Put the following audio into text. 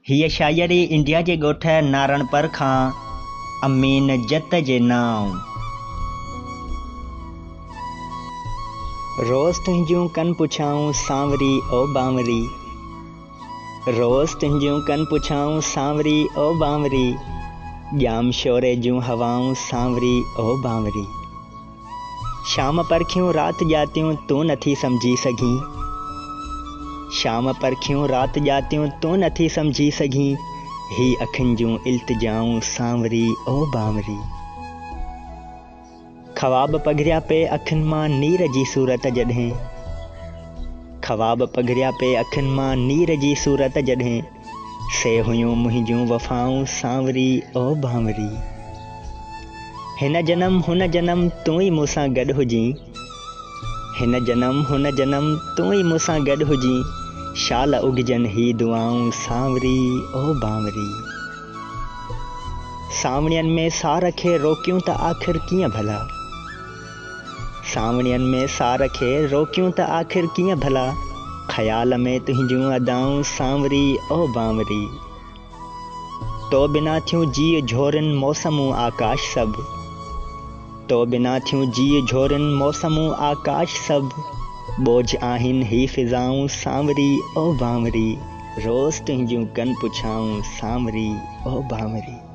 हीअ शाइरी इंडिया जे ॻोठ नारणपर खां अमीन जत जे नाम। रोज़ तुंहिंजियूं कन पुछाऊं सांवरी ओ बांवरी, रोज़ तुंहिंजियूं कन पुछाऊं सांवरी ओ बांवरी, ॼाम शोरे जूं हवाऊं सांवरी ओ बांवरी। शाम परखियूं रात ॼातियूं तूं नथी समझी सघीं, शाम परखियूं रात ॼातियूं तूं नथी समझी सघीं, ही अखियुनि जूं इल्तिजाऊं सांवरी ओ बांवरी। ख्वाब पघरिया पे अखियुनि मां नीर जी सूरत जॾहिं, ख्वाब पघरिया पे अखियुनि मां नीर जी सूरत जॾहिं, से हुयूं मुंहिंजूं वफ़ाऊं सांवरी ओ बांवरी। हिन जन्म हुन जन्म तूं ई मूंसां गॾु हुजीं, हिन जन्म हुन जन्म तूं ई मूंसां गॾु हुजीं, शाल उगजन ही दुआऊं सांवरी ओ बांवरी। सावणियन में सार खे रोकियूं त आख़िर कीअं भला, सावणियन में सार खे रोकियूं त आख़िर कीअं भला, ख़याल में तुंहिंजूं अदाऊं सांवरी ओ बांवरी। तो बिना थियूं जीअ झोरनि मौसमूं आकाश सभु, तो बिना थियूं जीअ झोरनि मौसमूं आकाश सभु, बोझ आहिनि ही फिज़ाऊं सांवरी ओ बांवरी। रोज़ तुंहिंजूं कन पुछाऊं सांवरी ओ बांवरी।